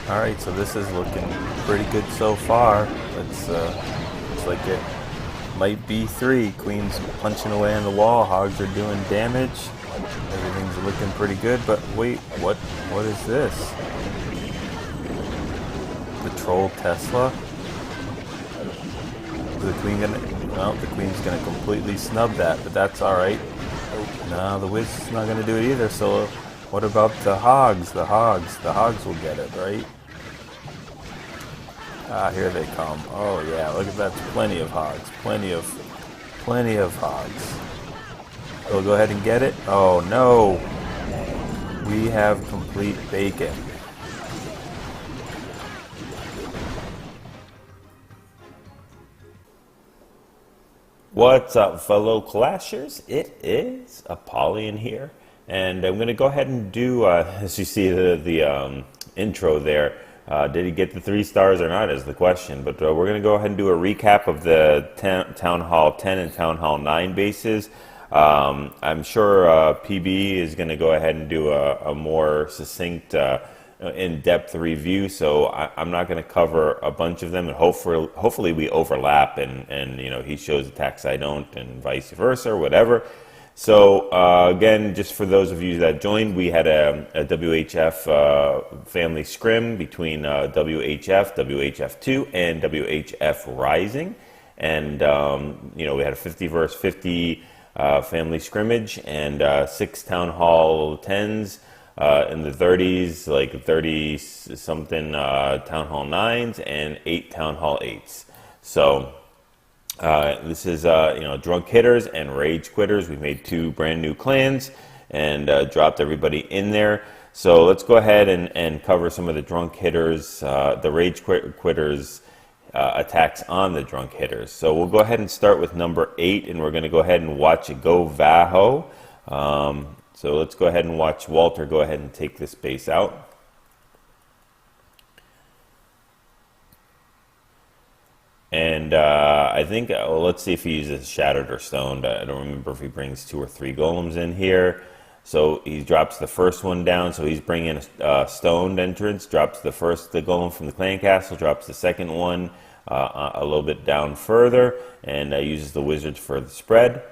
All right, so this is looking pretty good so far. Looks like it might be three. Queen's punching away on the wall. Hogs are doing damage. Everything's looking pretty good. But wait, what is this? The troll Tesla? Is the queen gonna? No, the queen's gonna completely snub that. But that's all right. No, the Wiz is not gonna do it either. So what about the hogs? The hogs will get it, right? Ah, here they come. Oh yeah, look at that. Plenty of hogs. Plenty of hogs. We'll go ahead and get it. Oh no. We have complete bacon. What's up, fellow clashers? It is Apollyon here, and I'm going to go ahead and do, as you see the intro there, did he get the 3 stars or not is the question, but we're going to go ahead and do a recap of the Town Hall 10 and Town Hall 9 bases. I'm sure PB is going to go ahead and do a more succinct, in-depth review, so I'm not going to cover a bunch of them, and hopefully we overlap, and you know, he shows attacks I don't, and vice versa, or whatever. So again, just for those of you that joined, we had a WHF Family Scrim between WHF, WHF2, and WHF Rising, and you know, we had a 50 versus 50 family scrimmage, and 6 Town Hall 10s. In the 30s, like 30-something Town Hall 9s and 8 Town Hall 8s. So this is, you know, drunk hitters and rage quitters. We made 2 brand new clans and dropped everybody in there. So let's go ahead and cover some of the drunk hitters, the rage quitters attacks on the drunk hitters. So we'll go ahead and start with number 8, and we're going to go ahead and watch it GoVaHo. So let's go ahead and watch Walter go ahead and take this base out. And I think, well, let's see if he uses Shattered or Stoned. I don't remember if he brings 2 or 3 golems in here. So he drops the first one down. So he's bringing a Stoned entrance, drops the golem from the clan castle, drops the second one a little bit down further, and uses the wizards for the spread.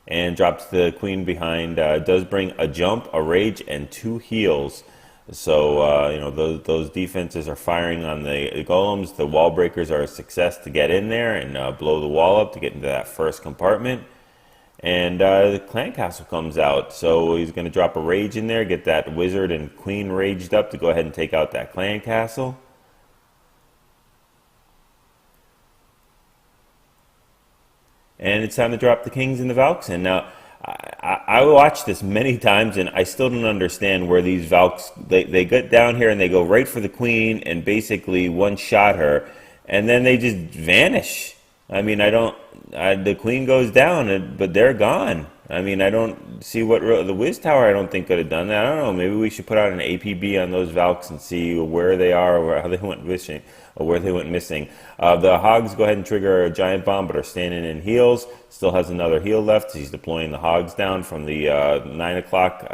And drops the queen behind. Does bring a jump, a rage, and 2 heals. So you know, those defenses are firing on the golems. The wall breakers are a success to get in there and blow the wall up to get into that first compartment. And the clan castle comes out, so he's going to drop a rage in there, get that wizard and queen raged up to go ahead and take out that clan castle. And it's time to drop the kings and the Valks in. Now, I watched this many times, and I still don't understand where these Valks, they get down here and they go right for the queen and basically one-shot her, and then they just vanish. I mean, the queen goes down, but they're gone. I mean, I don't see what the Wiz Tower, I don't think, could have done that. I don't know, maybe we should put out an APB on those Valks and see where they are or how they went missing. The hogs go ahead and trigger a giant bomb, but are standing in heals. Still has another heal left. He's deploying the hogs down from the 9 o'clock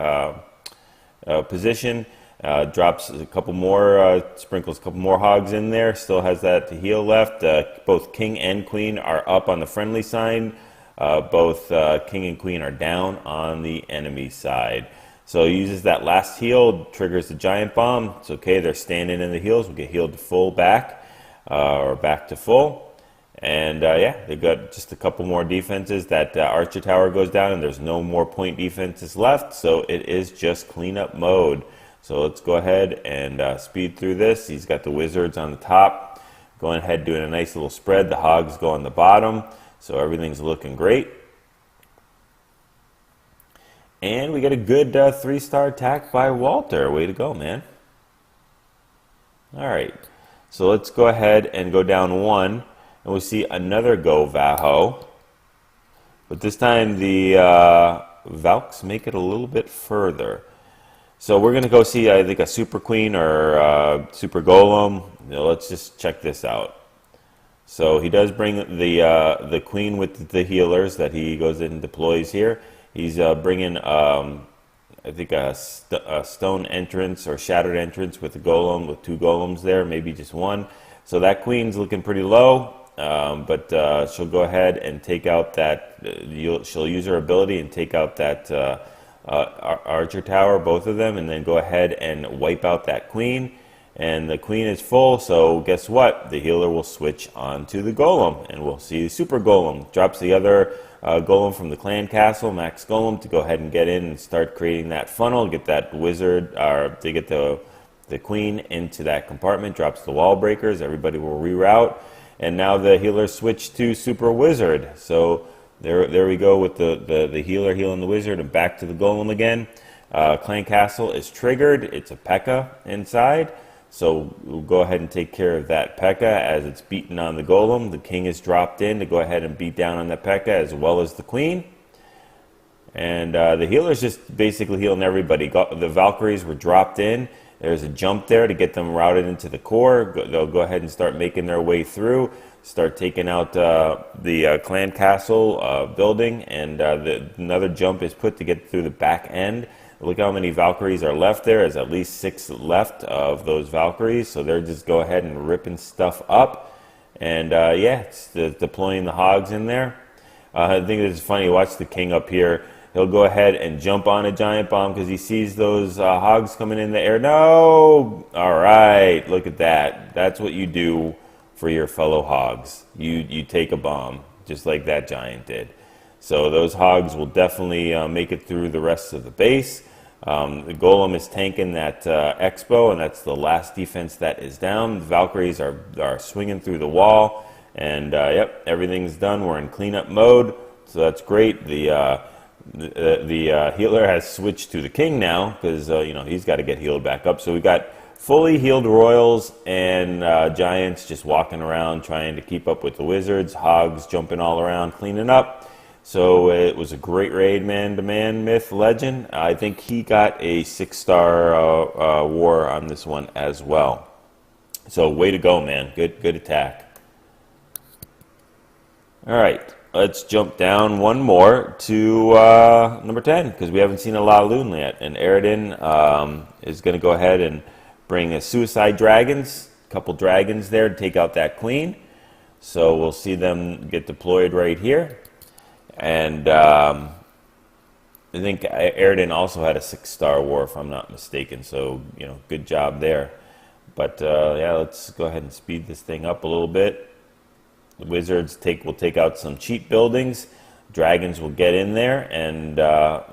position. Drops a couple more, sprinkles a couple more hogs in there. Still has that to heal left. Both king and queen are up on the friendly side. Both king and queen are down on the enemy side. So he uses that last heal, triggers the giant bomb. It's okay, they're standing in the heals. We'll get healed to full back, or back to full. And yeah, they got just a couple more defenses. That archer tower goes down, and there's no more point defenses left. So it is just cleanup mode. So let's go ahead and speed through this. He's got the wizards on the top, going ahead doing a nice little spread. The hogs go on the bottom. So everything's looking great. And we get a good 3-star attack by Walter. Way to go, man. All right. So let's go ahead and go down 1. And we'll see another GoVaHo. But this time the Valks make it a little bit further. So we're going to go see, I think, a Super Queen or Super Golem. Let's just check this out. So he does bring the queen with the healers that he goes in and deploys here. He's bringing I think a stone entrance or shattered entrance with a golem, with 2 golems there, maybe just 1. So that queen's looking pretty low, but she'll go ahead and take out that, she'll use her ability and take out that archer tower, both of them, and then go ahead and wipe out that queen. And the queen is full, so guess what? The healer will switch on to the golem, and we'll see the super golem. Drops the other golem from the clan castle, max golem, to go ahead and get in and start creating that funnel, get that wizard, or to get the queen into that compartment. Drops the wall breakers, everybody will reroute, and now the healer switched to super wizard. So there we go with the healer healing the wizard, and back to the golem again. Clan castle is triggered. It's a P.E.K.K.A. inside. So we'll go ahead and take care of that P.E.K.K.A. as it's beating on the golem. The king is dropped in to go ahead and beat down on the P.E.K.K.A. as well as the queen. And the healer's just basically healing everybody. The Valkyries were dropped in. There's a jump there to get them routed into the core. They'll go ahead and start making their way through. Start taking out the clan castle building. And another jump is put to get through the back end. Look how many Valkyries are left there. There's at least 6 left of those Valkyries. So they're just go ahead and ripping stuff up. And yeah, it's deploying the hogs in there. I think it's funny. Watch the king up here. He'll go ahead and jump on a giant bomb because he sees those hogs coming in the air. No! All right, look at that. That's what you do for your fellow hogs. You take a bomb, just like that giant did. So those hogs will definitely make it through the rest of the base. The golem is tanking that expo, and that's the last defense that is down. The Valkyries are swinging through the wall, and yep, everything's done. We're in cleanup mode, so that's great. The healer has switched to the king now because you know, he's got to get healed back up. So we got fully healed royals and giants just walking around trying to keep up with the wizards. Hogs jumping all around cleaning up. So it was a great raid, man to man, myth, legend. I think he got a 6-star war on this one as well. So way to go, man. Good attack. All right. Let's jump down one more to number 10 because we haven't seen a LaLoon yet. And Eridan is going to go ahead and bring a suicide dragons, a couple dragons there to take out that queen. So we'll see them get deployed right here. And I think Eridan also had a 6-star war, if I'm not mistaken. So, you know, good job there. But yeah, let's go ahead and speed this thing up a little bit. The wizards will take out some cheap buildings. Dragons will get in there, and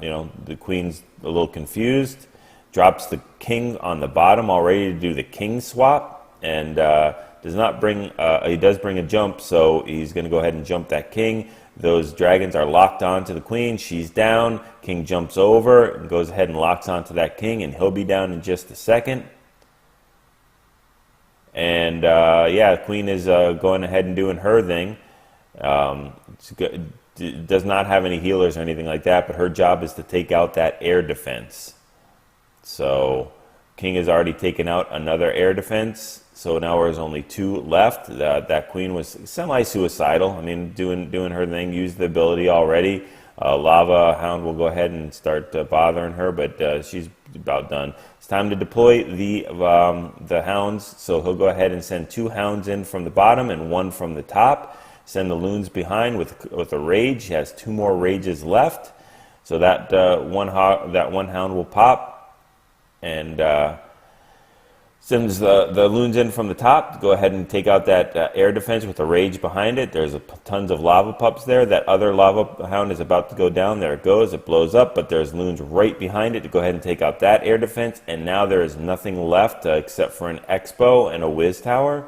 you know, the queen's a little confused. Drops the king on the bottom, all ready to do the king swap, and does not bring. He does bring a jump, so he's going to go ahead and jump that king. Those dragons are locked onto the queen. She's down. King jumps over and goes ahead and locks onto that king, and he'll be down in just a second. And yeah, Queen is going ahead and doing her thing. Does not have any healers or anything like that, but her job is to take out that air defense. So King has already taken out another air defense. So now there's only 2 left. That Queen was semi-suicidal. I mean, doing her thing, used the ability already. Lava Hound will go ahead and start bothering her, but she's about done. It's time to deploy the hounds. So he'll go ahead and send 2 hounds in from the bottom and 1 from the top. Send the loons behind with a rage. He has 2 more rages left. So that one hound will pop, and sends the loons in from the top to go ahead and take out that air defense with a rage behind it. There's tons of lava pups there. That other lava hound is about to go down. There it goes. It blows up, but there's loons right behind it to go ahead and take out that air defense. And now there is nothing left except for an expo and a whiz tower.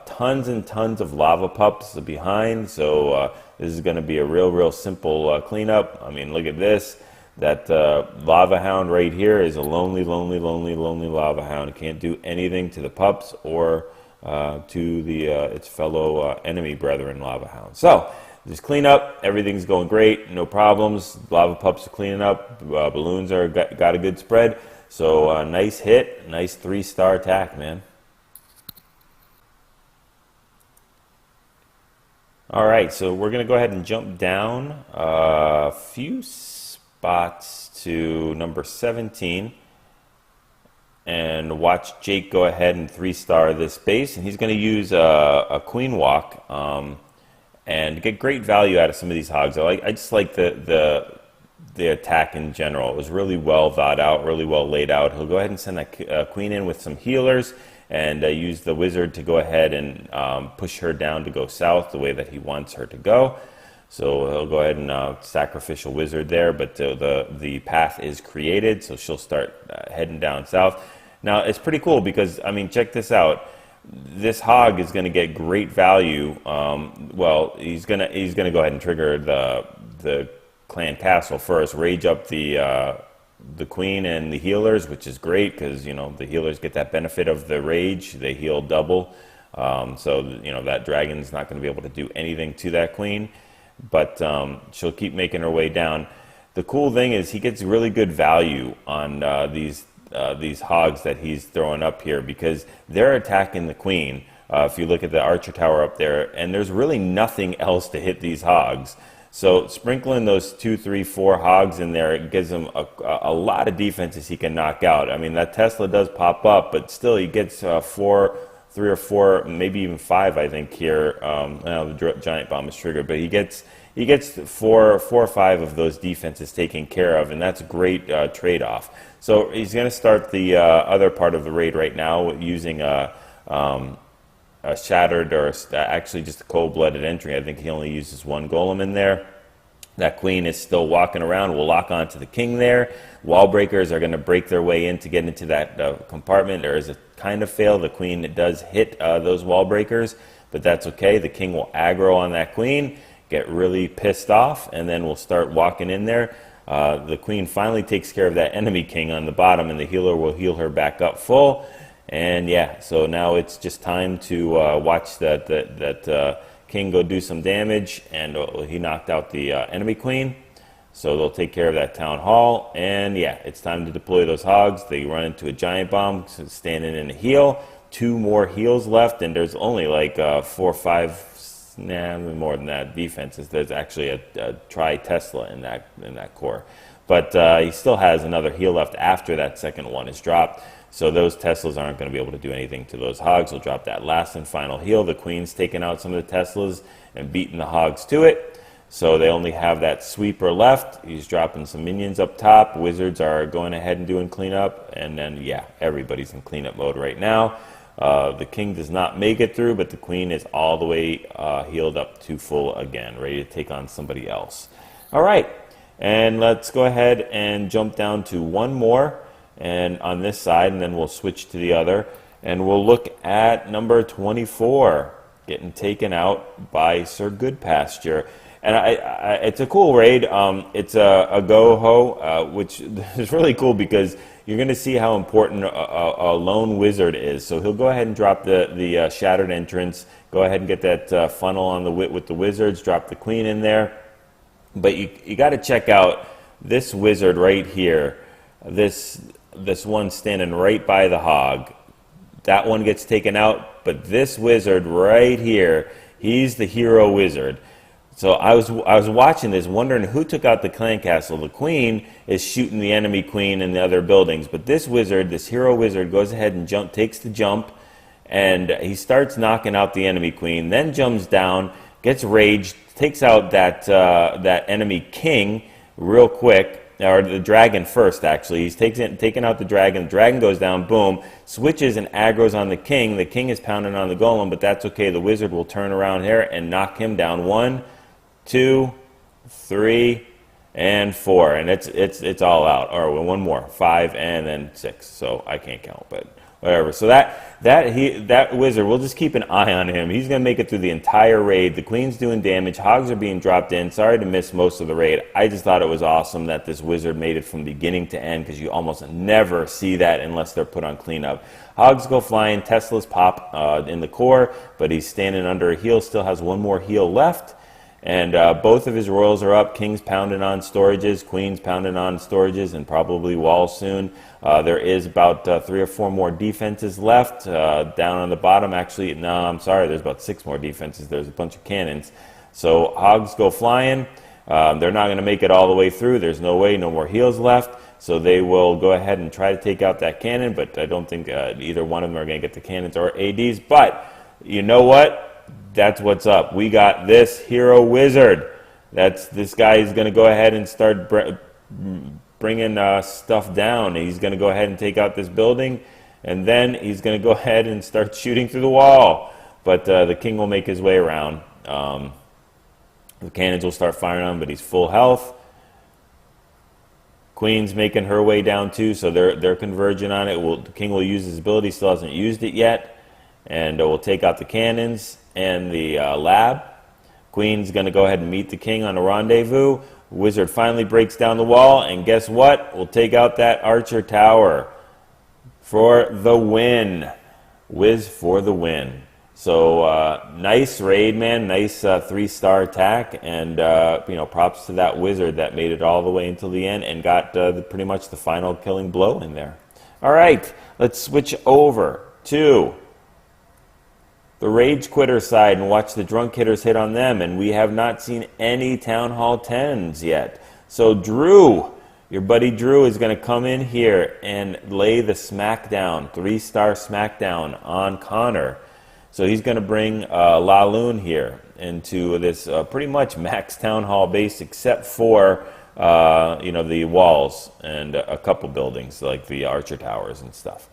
Tons and tons of lava pups behind. So this is going to be a real simple cleanup. I mean, look at this. That lava hound right here is a lonely lava hound. It can't do anything to the pups or to its fellow enemy brethren lava hounds. So just clean up. Everything's going great. No problems. Lava pups are cleaning up. Balloons are got a good spread. So nice hit. Nice 3-star attack, man. All right, so we're going to go ahead and jump down a few spots to number 17. And watch Jake go ahead and 3-star this base. And he's going to use a queen walk and get great value out of some of these hogs. I just like the attack in general. It was really well thought out, really well laid out. He'll go ahead and send that queen in with some healers and use the wizard to go ahead and push her down to go south the way that he wants her to go. So he'll go ahead and sacrificial wizard there, but the path is created, so she'll start heading down south. Now it's pretty cool because, I mean, check this out. This hog is going to get great value. Well, he's gonna go ahead and trigger the clan castle first, rage up the queen and the healers, which is great because, you know, the healers get that benefit of the rage. They heal double, so you know that dragon's not going to be able to do anything to that queen, but she'll keep making her way down. The cool thing is he gets really good value on these hogs that he's throwing up here because they're attacking the queen. If you look at the archer tower up there, and there's really nothing else to hit these hogs. So sprinkling those 2, 3, 4 hogs in there, it gives him a lot of defenses he can knock out. I mean, that Tesla does pop up, but still he gets 3 or 4, maybe even 5, I think here. Now the giant bomb is triggered, but he gets 4 or 5 of those defenses taken care of, and that's a great trade-off. So he's going to start the other part of the raid right now using a shattered, or actually just a cold-blooded entry. I think he only uses 1 golem in there. That queen is still walking around. We'll lock onto the king there. Wall breakers are going to break their way in to get into that compartment. There is a kind of fail. The queen does hit those wall breakers, but that's okay. The king will aggro on that queen, get really pissed off, and then we'll start walking in there. The queen finally takes care of that enemy king on the bottom, and the healer will heal her back up full. And yeah, so now it's just time to watch that king go do some damage, and he knocked out the enemy queen. So they'll take care of that town hall, and yeah, it's time to deploy those hogs. They run into a giant bomb, standing in a heal. 2 more heals left, and there's only like 4 or 5, more than that defenses. There's actually a tri-Tesla in that core, but he still has another heal left after that second one is dropped. So those Teslas aren't going to be able to do anything to those hogs. He'll drop that last and final heal. The queen's taking out some of the Teslas and beating the hogs to it. So they only have that sweeper left. He's dropping some minions up top. Wizards are going ahead and doing cleanup. And then, yeah, everybody's in cleanup mode right now. The king does not make it through, but the queen is all the way healed up to full again, ready to take on somebody else. All right, and let's go ahead and jump down to 1 more. And on this side, and then we'll switch to the other, and we'll look at number 24 getting taken out by Sir Goodpasture. And it's a cool raid. It's a GoHo, which is really cool because you're going to see how important a lone wizard is. So he'll go ahead and drop the shattered entrance, go ahead and get that funnel on the with the wizards, drop the queen in there. But you got to check out this wizard right here. This one standing right by the hog. That one gets taken out, but this wizard right here, he's the hero wizard. So I was watching this, wondering who took out the clan castle. The queen is shooting the enemy queen in the other buildings, but this wizard, this hero wizard, goes ahead and takes the jump, and he starts knocking out the enemy queen, then jumps down, gets raged, takes out that enemy king real quick. Or the dragon first, actually. He's taking out the dragon goes down, boom, switches and aggroes on the king. The king is pounding on the golem, but that's okay. The wizard will turn around here and knock him down. 1, 2, 3, and 4. And it's all out. Or 1 more. 5 and then 6. So I can't count, but whatever. So that wizard, we'll just keep an eye on him. He's going to make it through the entire raid. The queen's doing damage. Hogs are being dropped in. Sorry to miss most of the raid. I just thought it was awesome that this wizard made it from beginning to end, because you almost never see that unless they're put on cleanup. Hogs go flying. Teslas pop in the core, but he's standing under a heal. Still has 1 more heal left. And both of his royals are up. King's pounding on storages. Queen's pounding on storages and probably walls soon. There is about 3 or 4 more defenses left. Down on the bottom, actually, no, I'm sorry, there's about 6 more defenses. There's a bunch of cannons. So hogs go flying. They're not going to make it all the way through. There's no way, no more heals left. So they will go ahead and try to take out that cannon, but I don't think either one of them are going to get the cannons or ADs. But you know what? That's what's up. We got this hero wizard. This guy is going to go ahead and start bringing stuff down. He's going to go ahead and take out this building, and then he's going to go ahead and start shooting through the wall. But the king will make his way around. The cannons will start firing on him, but he's full health. Queen's making her way down too, so they're converging on it. The king will use his ability, still hasn't used it yet, and we'll take out the cannons and the lab. Queen's going to go ahead and meet the king on a rendezvous. Wizard finally breaks down the wall, and guess what? We'll take out that archer tower for the win. Wiz for the win. So nice raid, man. Nice 3-star attack, and props to that wizard that made it all the way until the end and got pretty much the final killing blow in there. All right, let's switch over to the Rage Quitter side and watch the Drunk Hitters hit on them. And we have not seen any Town Hall 10s yet. So Drew, your buddy Drew, is going to come in here and lay the smackdown, 3-star smackdown on Connor. So he's going to bring LaLoon here into this pretty much max Town Hall base, except for the walls and a couple buildings like the Archer Towers and stuff.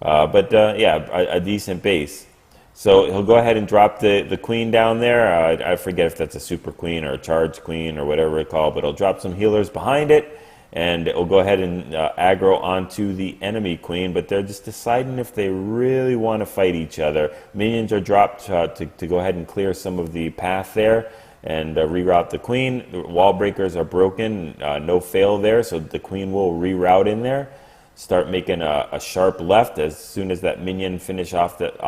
Yeah, a decent base. So he'll go ahead and drop the queen down there. I forget if that's a super queen or a charge queen or whatever it's called, but he'll drop some healers behind it, and it'll go ahead and aggro onto the enemy queen. But they're just deciding if they really want to fight each other. Minions are dropped to go ahead and clear some of the path there and reroute the queen. The wall breakers are broken, no fail there, so the queen will reroute in there. Start making a sharp left as soon as that minion finishes off that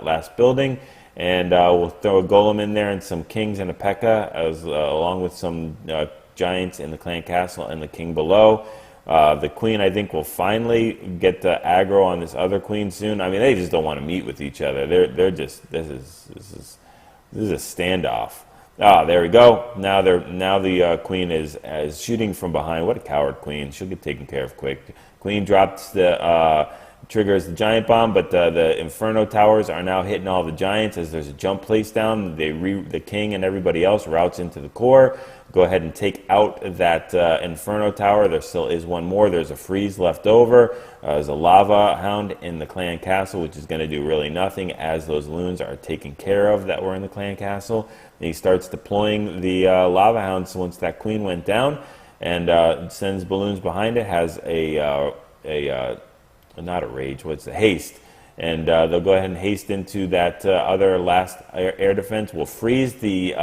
last building, and we'll throw a golem in there and some kings and a P.E.K.K.A. along with some giants in the clan castle and the king below. The queen, I think, will finally get the aggro on this other queen soon. I mean, they just don't want to meet with each other. They're just this is a standoff. Ah, there we go. Now the queen is shooting from behind. What a coward queen. She'll get taken care of quick. Queen drops the triggers the giant bomb, but the Inferno towers are now hitting all the giants as there's a jump place down. The king and everybody else routes into the core. Go ahead and take out that Inferno tower. There still is one more. There's a freeze left over. There's a lava hound in the clan castle, which is going to do really nothing as those loons are taken care of that were in the clan castle. And he starts deploying the lava hounds once that queen went down, and sends balloons behind it. Has not a rage, what's the haste, and they'll go ahead and haste into that other last air defense. We'll freeze the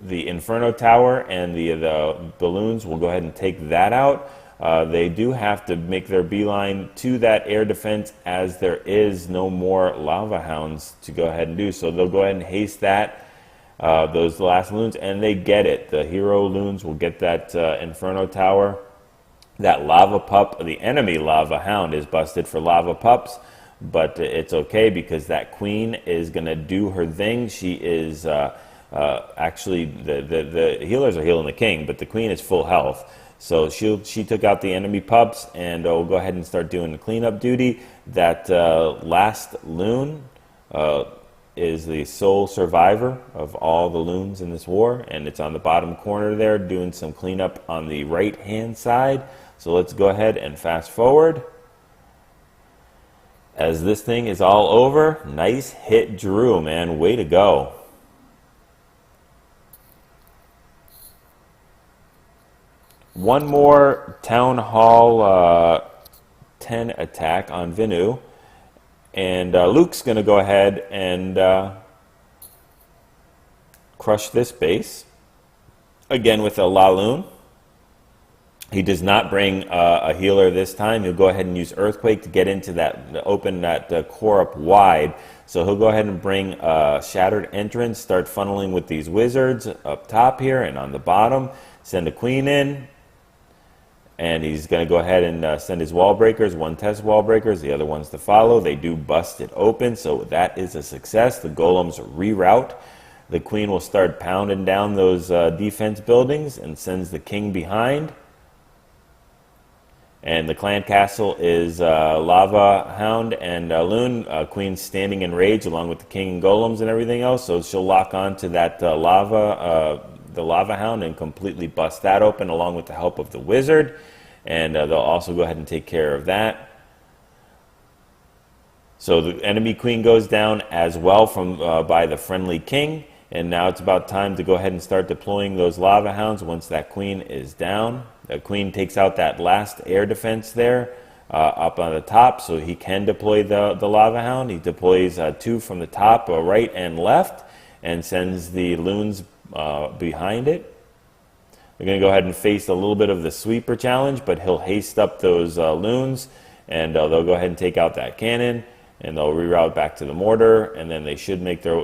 Inferno tower, and the balloons will go ahead and take that out. They do have to make their beeline to that air defense as there is no more lava hounds to go ahead and do. So they'll go ahead and haste that, those last loons, and they get it. The hero loons will get that Inferno tower. That lava pup, the enemy lava hound, is busted for lava pups, but it's okay because that queen is going to do her thing. She is actually, the healers are healing the king, but the queen is full health. So she took out the enemy pups, and we'll go ahead and start doing the cleanup duty. That last loon is the sole survivor of all the loons in this war, and it's on the bottom corner there doing some cleanup on the right-hand side. So let's go ahead and fast forward as this thing is all over. Nice hit, Drew, man. Way to go. One more Town Hall 10 attack on Vinu. And Luke's going to go ahead and crush this base. Again with a LaLoon. He does not bring a healer this time. He'll go ahead and use Earthquake to get into that, open that core up wide. So he'll go ahead and bring Shattered Entrance, start funneling with these wizards up top here and on the bottom. Send a queen in. And he's going to go ahead and send his wall breakers, one test wall breakers, the other ones to follow. They do bust it open, so that is a success. The golems reroute the queen will start pounding down those defense buildings and sends the king behind. And the clan castle is Lava Hound and Loon. Queen's standing in rage along with the king and golems and everything else. So she'll lock on to that the Lava Hound and completely bust that open along with the help of the wizard. And they'll also go ahead and take care of that. So the enemy queen goes down as well from by the friendly king. And now it's about time to go ahead and start deploying those Lava Hounds once that queen is down. The queen takes out that last air defense there up on the top, so he can deploy the Lava Hound. He deploys 2 from the top, right and left, and sends the loons behind it. They're going to go ahead and face a little bit of the sweeper challenge, but he'll haste up those loons, and they'll go ahead and take out that cannon, and they'll reroute back to the mortar, and then they should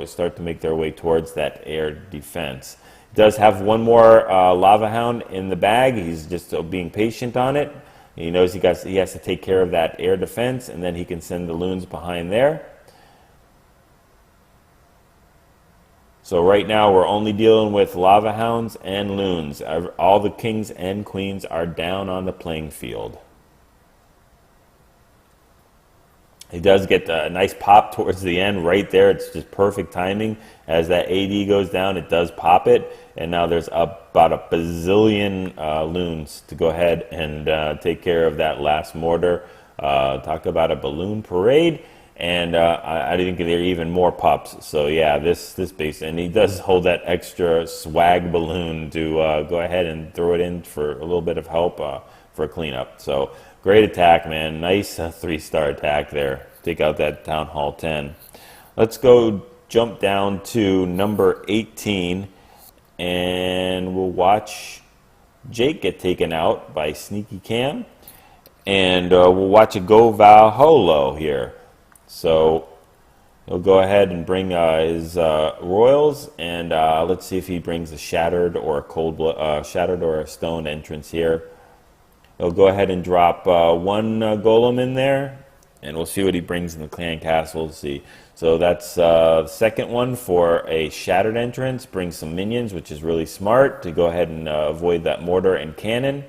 start to make their way towards that air defense. Does have one more Lava Hound in the bag. He's just being patient on it. He knows he has to take care of that air defense, and then he can send the loons behind there. So right now we're only dealing with Lava Hounds and loons. All the kings and queens are down on the playing field. He does get a nice pop towards the end right there. It's just perfect timing. As that AD goes down, it does pop it. And now there's about a bazillion loons to go ahead and take care of that last mortar. Talk about a balloon parade. And I think there are even more pups. So yeah, this base. And he does hold that extra swag balloon to go ahead and throw it in for a little bit of help for cleanup. So great attack, man. Nice 3-star attack there. Take out that Town Hall 10. Let's go jump down to number 18, and we'll watch Jake get taken out by Sneaky Cam, and we'll watch a GoVaHo here. So he'll go ahead and bring his royals, and let's see if he brings a shattered or a shattered or a stone entrance here. He'll go ahead and drop one golem in there, and we'll see what he brings in the clan castle. We'll see. So that's the second one for a shattered entrance. Brings some minions, which is really smart to go ahead and avoid that mortar and cannon.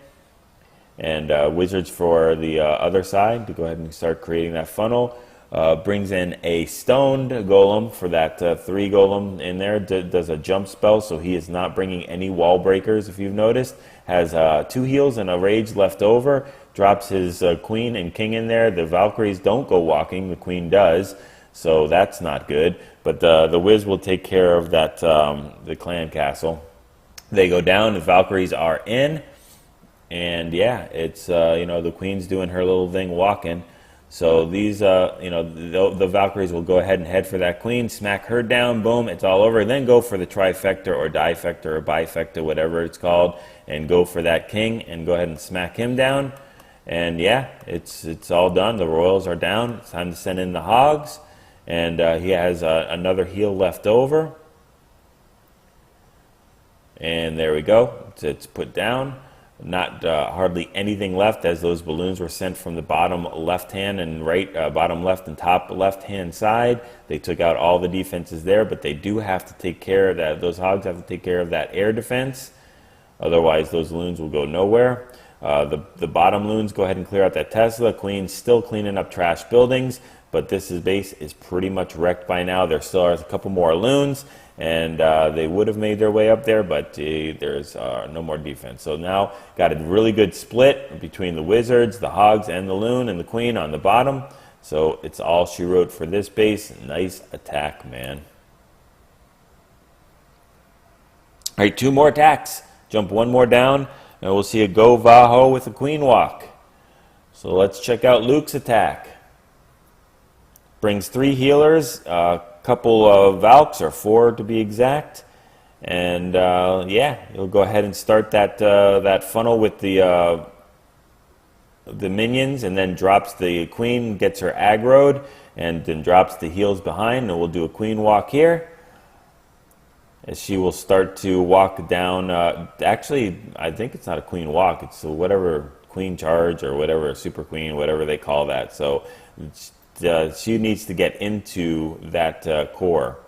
And wizards for the other side to go ahead and start creating that funnel. Brings in a stoned golem for that 3 golem in there. Does a jump spell, so he is not bringing any wall breakers, if you've noticed. Has 2 heals and a rage left over. Drops his queen and king in there. The Valkyries don't go walking. The queen does. So that's not good. But the Wiz will take care of that, the clan castle. They go down. The Valkyries are in. And yeah, it's, the queen's doing her little thing walking. So these, the Valkyries will go ahead and head for that queen, smack her down, boom, it's all over. Then go for the trifecta or difecta or bifecta, whatever it's called, and go for that king and go ahead and smack him down. And yeah, it's all done. The royals are down. It's time to send in the hogs. And he has another heal left over. And there we go. It's put down. Not hardly anything left, as those balloons were sent from the bottom left hand and right, bottom left and top left hand side. They took out all the defenses there, but they do have to take care of that. Those hogs have to take care of that air defense. Otherwise, those loons will go nowhere. The bottom loons go ahead and clear out that Tesla. Queen's still cleaning up trash buildings, but this base is pretty much wrecked by now. There still are a couple more loons, and they would have made their way up there, but there's no more defense. So now got a really good split between the wizards, the hogs, and the loon, and the queen on the bottom. So it's all she wrote for this base. Nice attack, man. All right, 2 more attacks. Jump 1 more down, and we'll see a GoVaHo with a queen walk. So let's check out Luke's attack. Brings 3 healers, a couple of Valks, or 4 to be exact. And yeah, he'll go ahead and start that funnel with the minions, and then drops the queen, gets her aggroed, and then drops the heals behind. And we'll do a queen walk here, as she will start to walk down. Actually, I think it's not a queen walk. It's whatever queen charge or whatever, super queen, whatever they call that. So she needs to get into that core.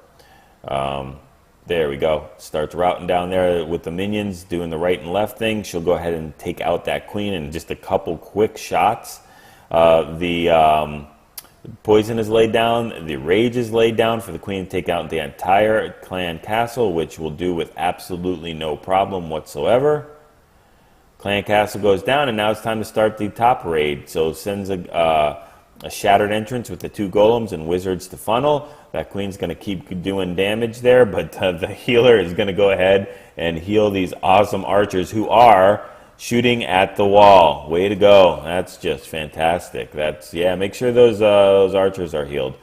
There we go. Starts routing down there with the minions, doing the right and left thing. She'll go ahead and take out that queen in just a couple quick shots. The poison is laid down. The rage is laid down for the queen to take out the entire clan castle, which will do with absolutely no problem whatsoever. Clan castle goes down, and now it's time to start the top raid. So sends a shattered entrance with the 2 golems and wizards to funnel. That queen's going to keep doing damage there, but the healer is going to go ahead and heal these awesome archers who are shooting at the wall. Way to go. That's just fantastic. That's, yeah, make sure those archers are healed.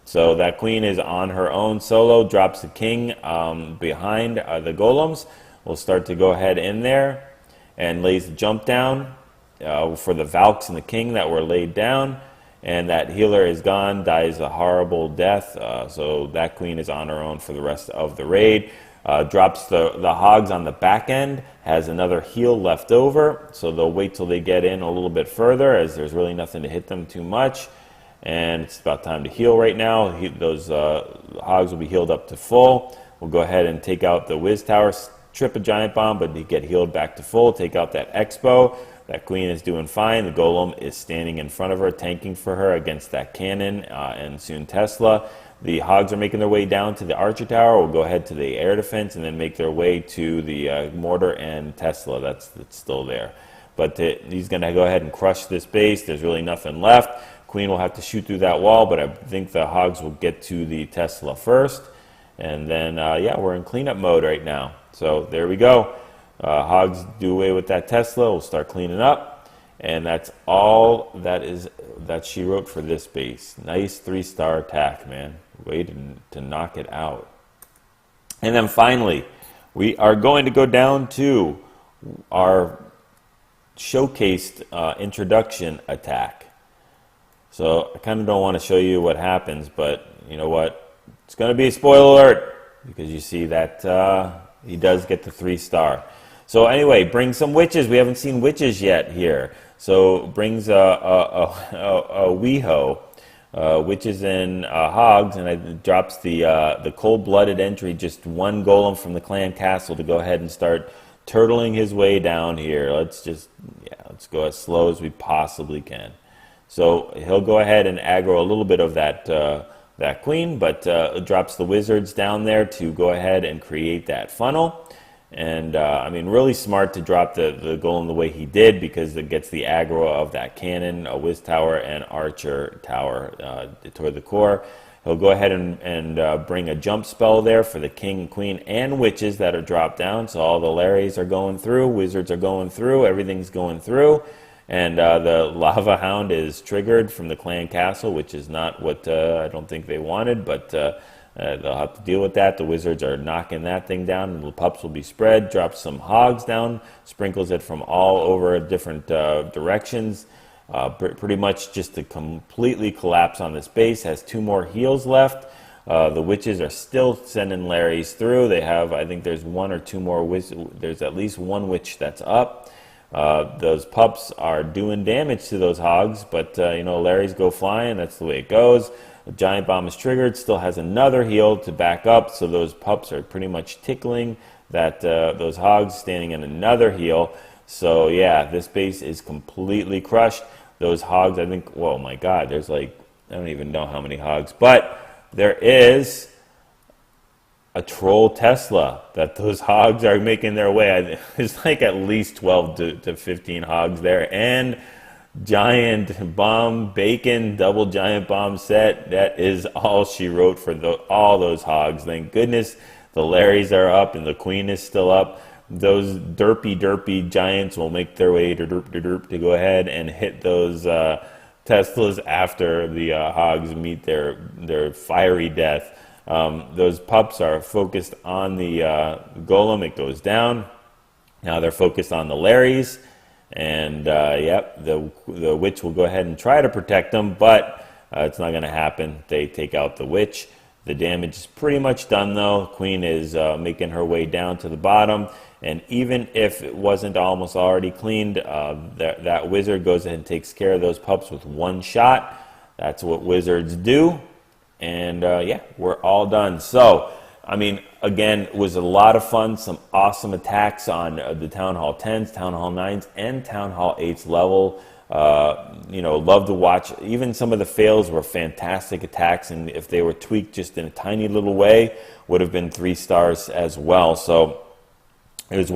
So that queen is on her own solo, drops the king behind the golems. We'll start to go ahead in there and lays the jump down for the Valks and the king that were laid down. And that healer is gone, dies a horrible death. So that queen is on her own for the rest of the raid. Drops the hogs on the back end, has another heal left over. So they'll wait till they get in a little bit further, as there's really nothing to hit them too much. And it's about time to heal right now. Those hogs will be healed up to full. We'll go ahead and take out the Wiz Tower, trip a giant bomb, but they get healed back to full. Take out that Expo. That queen is doing fine. The golem is standing in front of her, tanking for her against that cannon and soon Tesla. The hogs are making their way down to the archer tower. We'll go ahead to the air defense and then make their way to the mortar and Tesla. That's still there. But he's going to go ahead and crush this base. There's really nothing left. Queen will have to shoot through that wall, but I think the hogs will get to the Tesla first. And then, yeah, we're in cleanup mode right now. So there we go. Hogs do away with that Tesla. We'll start cleaning up, and that's all that she wrote for this base. Nice 3-star attack, man. Way to knock it out. And then finally, we are going to go down to our showcased introduction attack. So I kind of don't want to show you what happens, but you know what? It's going to be a spoiler alert, because you see that he does get the 3-star. So anyway, bring some witches. We haven't seen witches yet here. So brings a WHO, witches and hogs, and it drops the cold-blooded entry, just 1 golem from the clan castle to go ahead and start turtling his way down here. Let's go as slow as we possibly can. So he'll go ahead and aggro a little bit of that queen, but drops the wizards down there to go ahead and create that funnel. And I mean, really smart to drop the golem the way he did, because it gets the aggro of that cannon, a Wiz Tower, and Archer Tower toward the core. He'll go ahead and bring a jump spell there for the king, queen, and witches that are dropped down. So all the Larrys are going through, wizards are going through, everything's going through. And the Lava Hound is triggered from the clan castle, which is not what I don't think they wanted, but they'll have to deal with that. The wizards are knocking that thing down, and the pups will be spread. Drops some hogs down, sprinkles it from all over different directions. Pretty much just to completely collapse on this base. Has 2 more heals left. The witches are still sending Larrys through. They have, I think there's 1 or 2 more there's at least 1 witch that's up. Those pups are doing damage to those hogs, but you know, Larrys go flying. That's the way it goes. The giant bomb is triggered, still has another heal to back up, so those pups are pretty much tickling that those hogs, standing in another heal. So yeah, this base is completely crushed. Those hogs, I think, oh my god, there's like, I don't even know how many hogs, but there is a troll Tesla that those hogs are making their way. There's like at least 12 to 15 hogs there, and giant bomb bacon double giant bomb set. That is all she wrote for all those hogs. Thank goodness the Larrys are up and the queen is still up. Those derpy giants will make their way to go ahead and hit those Teslas after the hogs meet their fiery death. Those pups are focused on the golem. It goes down. Now they're focused on the Larrys. And yep, the witch will go ahead and try to protect them, but it's not going to happen. They take out the witch. The damage is pretty much done, though. Queen is making her way down to the bottom, and even if it wasn't almost already cleaned, that wizard goes ahead and takes care of those pups with 1 shot. That's what wizards do. And yeah, we're all done. So I mean, again, it was a lot of fun. Some awesome attacks on the Town Hall 10s, Town Hall 9s, and Town Hall 8s level. You know, love to watch. Even some of the fails were fantastic attacks, and if they were tweaked just in a tiny little way, would have been 3 stars as well. So it was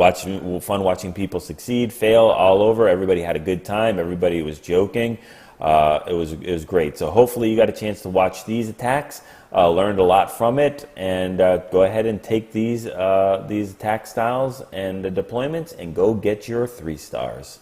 fun watching people succeed, fail all over. Everybody had a good time. Everybody was joking. It was great. So hopefully you got a chance to watch these attacks, learned a lot from it, and go ahead and take these attack styles and the deployments and go get your 3 stars.